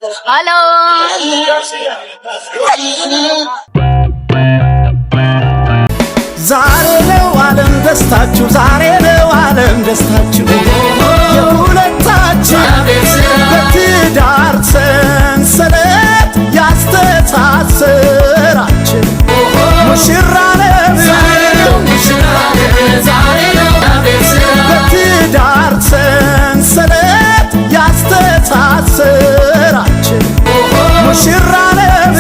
Hello. ዛሬ ነው ዓለም ደስታችሁ ዛሬ ነው ዓለም ደስታችሁ የሁለታችን በትዳር ሰንሰለት ያስተሳሰራችን ሙሽራ ነን በትዳር ሰንሰለት ያስተሳሰራችን ሙሽራ ነን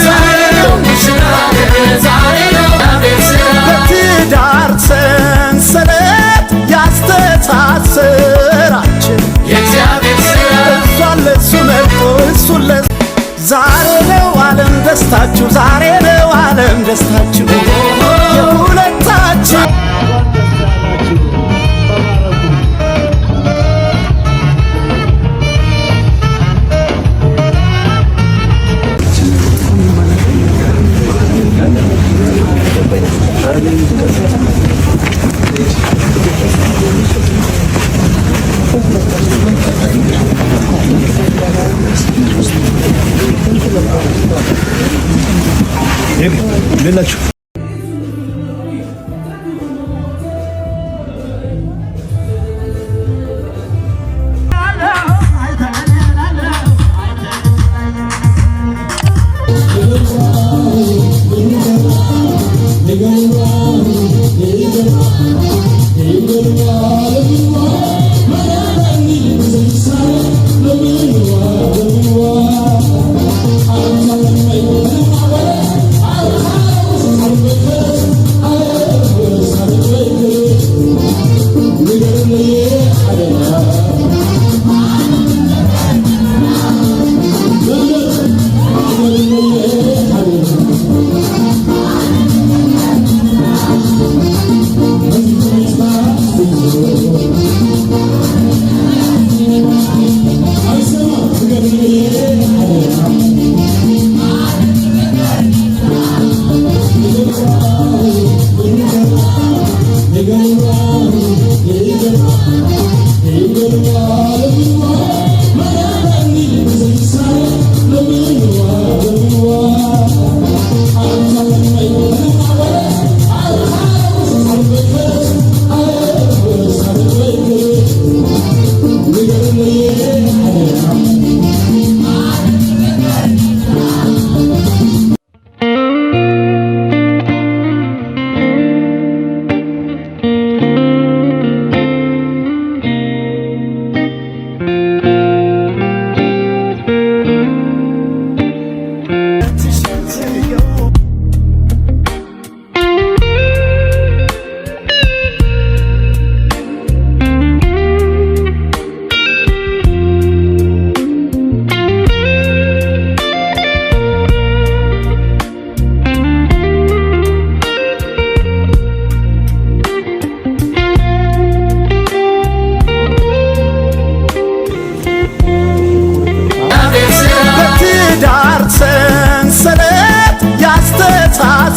በትዳር ሰንሰለት ያስተሳሰራችን እሷን ለእሱ መርጦ እሱን ለእሱ ዛሬ ነው ዓለም ደስታችሁ ዛሬ ነው ዓለም ደስታችሁ የሁለታችን ሌላችሁ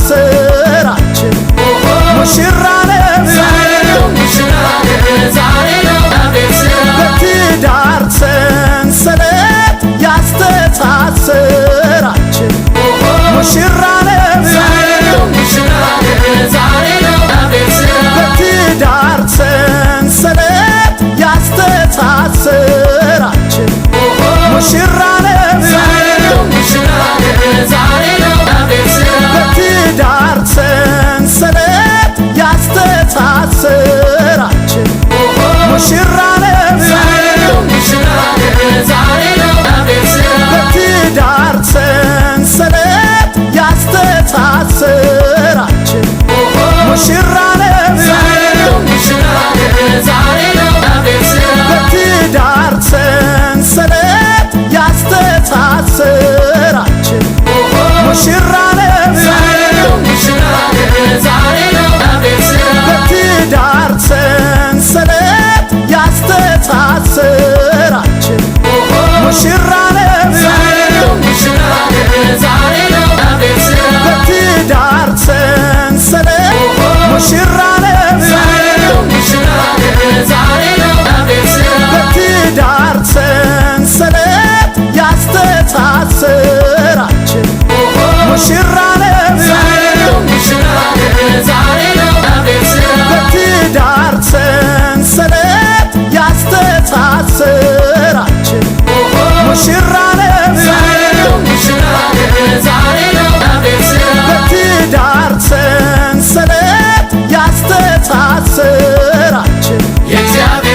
ያስተሳሰራችን ሙሽራ ነን በትዳር ሰንሰለት ያስተሳሰራችን ሙሽራ ነን በትዳር ሰንሰለት ያስተሳሰራችን ሙሽራ ነን በትዳር ሰንሰለት ያስተሳሰራችን ሙሽራ ነን በትዳር ሰንሰለት ያስተሳሰራችን ሙሽራ ነን በትዳር ሰንሰለት ያስተሳሰራችን ሙሽራ ነን በትዳር ሰንሰለት ያስተሳሰራችን ሙሽራ ነን በትዳር ሰንሰለት ሙሽራ ነን በትዳር ሰንሰለት ያስተሳሰራችን ያስተሳስር